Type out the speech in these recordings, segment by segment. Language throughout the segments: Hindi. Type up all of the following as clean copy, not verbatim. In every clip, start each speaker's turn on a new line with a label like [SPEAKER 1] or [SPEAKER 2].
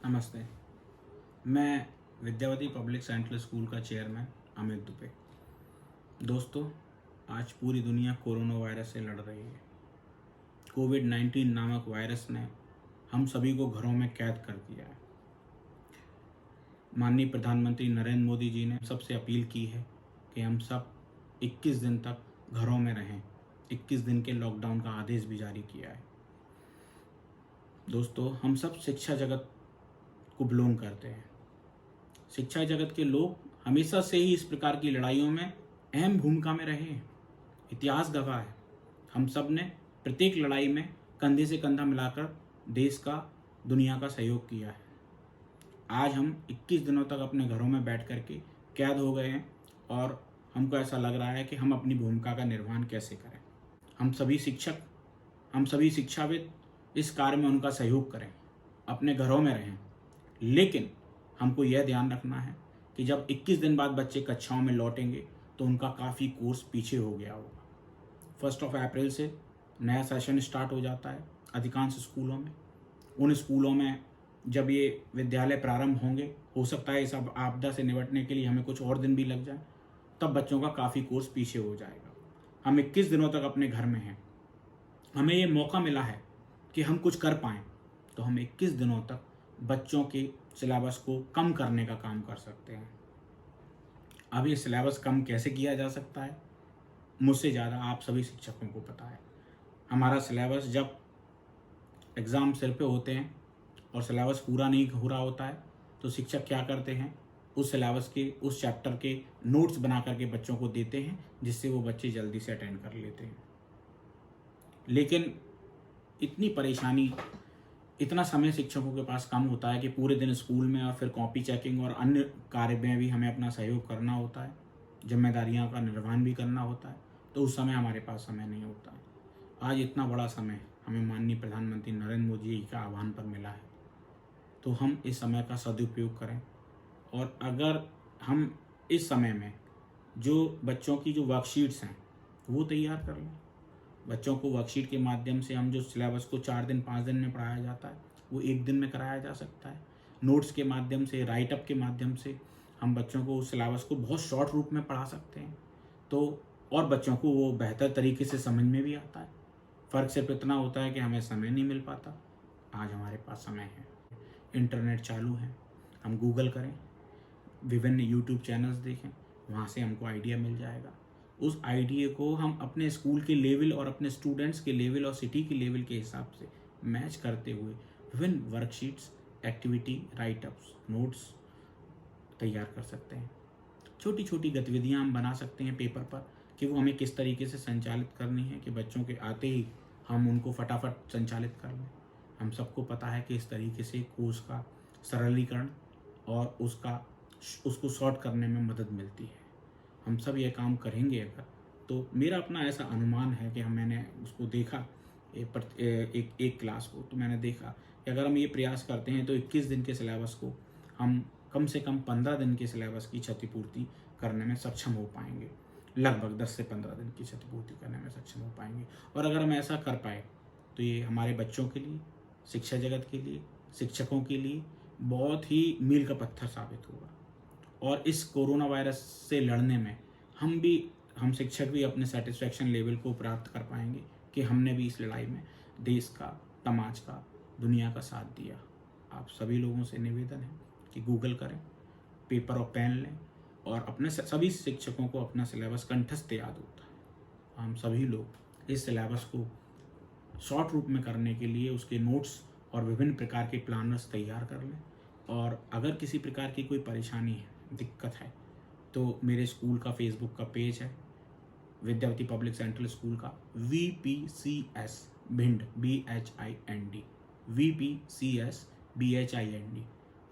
[SPEAKER 1] नमस्ते। मैं विद्यावती पब्लिक सेंट्रल स्कूल का चेयरमैन अमित दुबे। दोस्तों, आज पूरी दुनिया कोरोना वायरस से लड़ रही है। कोविड-19 नामक वायरस ने हम सभी को घरों में कैद कर दिया है। माननीय प्रधानमंत्री नरेंद्र मोदी जी ने सबसे अपील की है कि हम सब 21 दिन तक घरों में रहें। 21 दिन के लॉकडाउन का आदेश भी जारी किया है। दोस्तों, हम सब शिक्षा जगत को बिलोंग करते हैं। शिक्षा जगत के लोग हमेशा से ही इस प्रकार की लड़ाइयों में अहम भूमिका में रहे हैं। इतिहास गवाह है, हम सब ने प्रत्येक लड़ाई में कंधे से कंधा मिलाकर देश का, दुनिया का सहयोग किया है। आज हम 21 दिनों तक अपने घरों में बैठ कर के कैद हो गए हैं और हमको ऐसा लग रहा है कि हम अपनी भूमिका का निर्वहन कैसे करें। हम सभी शिक्षक, हम सभी शिक्षाविद इस कार्य में उनका सहयोग करें, अपने घरों में रहें। लेकिन हमको यह ध्यान रखना है कि जब 21 दिन बाद बच्चे कक्षाओं में लौटेंगे तो उनका काफ़ी कोर्स पीछे हो गया होगा। 1 अप्रैल से नया सेशन स्टार्ट हो जाता है अधिकांश स्कूलों में। उन स्कूलों में जब ये विद्यालय प्रारंभ होंगे, हो सकता है इस आपदा से निपटने के लिए हमें कुछ और दिन भी लग जाए, तब बच्चों का काफ़ी कोर्स पीछे हो जाएगा। हम 21 दिनों तक अपने घर में हैं, हमें ये मौका मिला है कि हम कुछ कर पाएँ, तो हम 21 दिनों तक बच्चों के सिलेबस को कम करने का काम कर सकते हैं। अब ये सिलेबस कम कैसे किया जा सकता है, मुझसे ज़्यादा आप सभी शिक्षकों को पता है। हमारा सिलेबस जब एग्ज़ाम सिर पे होते हैं और सिलेबस पूरा नहीं हो रहा होता है, तो शिक्षक क्या करते हैं, उस सिलेबस के, उस चैप्टर के नोट्स बना करके बच्चों को देते हैं, जिससे वो बच्चे जल्दी से अटेंड कर लेते हैं। लेकिन इतनी परेशानी, इतना समय शिक्षकों के पास कम होता है कि पूरे दिन स्कूल में और फिर कॉपी चेकिंग और अन्य कार्य में भी हमें अपना सहयोग करना होता है, जिम्मेदारियों का निर्वहन भी करना होता है, तो उस समय हमारे पास समय नहीं होता है। आज इतना बड़ा समय हमें माननीय प्रधानमंत्री नरेंद्र मोदी जी के आह्वान पर मिला है, तो हम इस समय का सदुपयोग करें। और अगर हम इस समय में जो बच्चों की जो वर्कशीट्स हैं वो तैयार कर लें, बच्चों को वर्कशीट के माध्यम से हम जो सिलेबस को 4 दिन 5 दिन में पढ़ाया जाता है वो 1 दिन में कराया जा सकता है। नोट्स के माध्यम से, राइटअप के माध्यम से हम बच्चों को उस सिलेबस को बहुत शॉर्ट रूप में पढ़ा सकते हैं, तो और बच्चों को वो बेहतर तरीके से समझ में भी आता है। फ़र्क सिर्फ इतना होता है कि हमें समय नहीं मिल पाता। आज हमारे पास समय है, इंटरनेट चालू है, हम गूगल करें, विभिन्न यूट्यूब चैनल्स देखें, वहाँ से हमको आइडिया मिल जाएगा। उस आइडिया को हम अपने स्कूल के लेवल और अपने स्टूडेंट्स के लेवल और सिटी के लेवल के हिसाब से मैच करते हुए विभिन्न वर्कशीट्स, एक्टिविटी, राइटअप्स, नोट्स तैयार कर सकते हैं। छोटी छोटी गतिविधियां हम बना सकते हैं पेपर पर कि वो हमें किस तरीके से संचालित करनी है कि बच्चों के आते ही हम उनको फटाफट संचालित कर लें। हम सबको पता है कि इस तरीके से कोर्स का सरलीकरण और उसको शॉर्ट करने में मदद मिलती है। हम सब ये काम करेंगे अगर, तो मेरा अपना ऐसा अनुमान है कि मैंने उसको देखा एक क्लास को, तो मैंने देखा कि अगर हम ये प्रयास करते हैं तो 21 दिन के सिलेबस को हम कम से कम 15 दिन के सिलेबस की क्षतिपूर्ति करने में सक्षम हो पाएंगे। लगभग 10 से 15 दिन की क्षतिपूर्ति करने में सक्षम हो पाएंगे। और अगर हम ऐसा कर पाए तो ये हमारे बच्चों के लिए, शिक्षा जगत के लिए, शिक्षकों के लिए बहुत ही मील का पत्थर साबित होगा। और इस कोरोना वायरस से लड़ने में हम शिक्षक भी अपने सेटिस्फैक्शन लेवल को प्राप्त कर पाएंगे कि हमने भी इस लड़ाई में देश का, समाज का, दुनिया का साथ दिया। आप सभी लोगों से निवेदन है कि गूगल करें, पेपर और पेन लें और अपने सभी शिक्षकों को अपना सिलेबस कंठस्थ याद होता है। हम सभी लोग इस सिलेबस को शॉर्ट रूप में करने के लिए उसके नोट्स और विभिन्न प्रकार के प्लानर्स तैयार कर लें। और अगर किसी प्रकार की कोई परेशानी है, दिक्कत है, तो मेरे स्कूल का फेसबुक का पेज है, विद्यावती पब्लिक सेंट्रल स्कूल का, VPCS Bhind, BHIND, VPCS BHIND,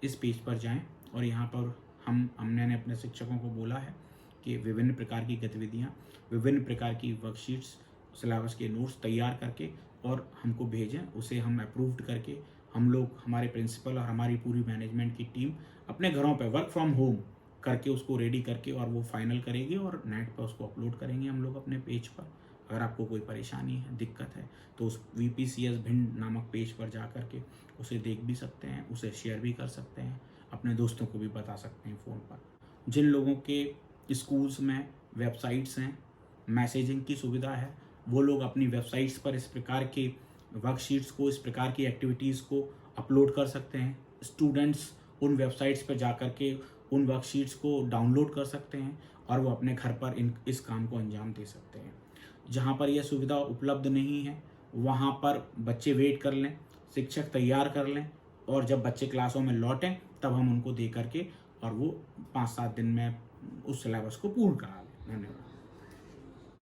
[SPEAKER 1] इस पेज पर जाएं और यहाँ पर हमने अपने शिक्षकों को बोला है कि विभिन्न प्रकार की गतिविधियाँ, विभिन्न प्रकार की वर्कशीट्स, सिलेबस के नोट्स तैयार करके और हमको भेजें। उसे हम अप्रूव्ड करके हम लोग, हमारे प्रिंसिपल और हमारी पूरी मैनेजमेंट की टीम अपने घरों पे वर्क फ्रॉम होम करके उसको रेडी करके और वो फाइनल करेगी और नेट पर उसको अपलोड करेंगे हम लोग अपने पेज पर, अगर आपको कोई परेशानी है, दिक्कत है, तो उस VPCS भिंड नामक पेज पर जा कर के उसे देख भी सकते हैं, उसे शेयर भी कर सकते हैं, अपने दोस्तों को भी बता सकते हैं फ़ोन पर। जिन लोगों के स्कूल्स में वेबसाइट्स हैं, मैसेजिंग की सुविधा है, वो लोग अपनी वेबसाइट्स पर इस प्रकार के वर्कशीट्स को, इस प्रकार की एक्टिविटीज़ को अपलोड कर सकते हैं। स्टूडेंट्स उन वेबसाइट्स पर जा कर के उन वर्कशीट्स को डाउनलोड कर सकते हैं और वो अपने घर पर इस काम को अंजाम दे सकते हैं। जहाँ पर यह सुविधा उपलब्ध नहीं है, वहाँ पर बच्चे वेट कर लें, शिक्षक तैयार कर लें, और जब बच्चे क्लासों में लौटें तब हम उनको दे करके और वो 5-7 दिन में उस सिलेबस को पूर्ण करा लें। धन्यवाद।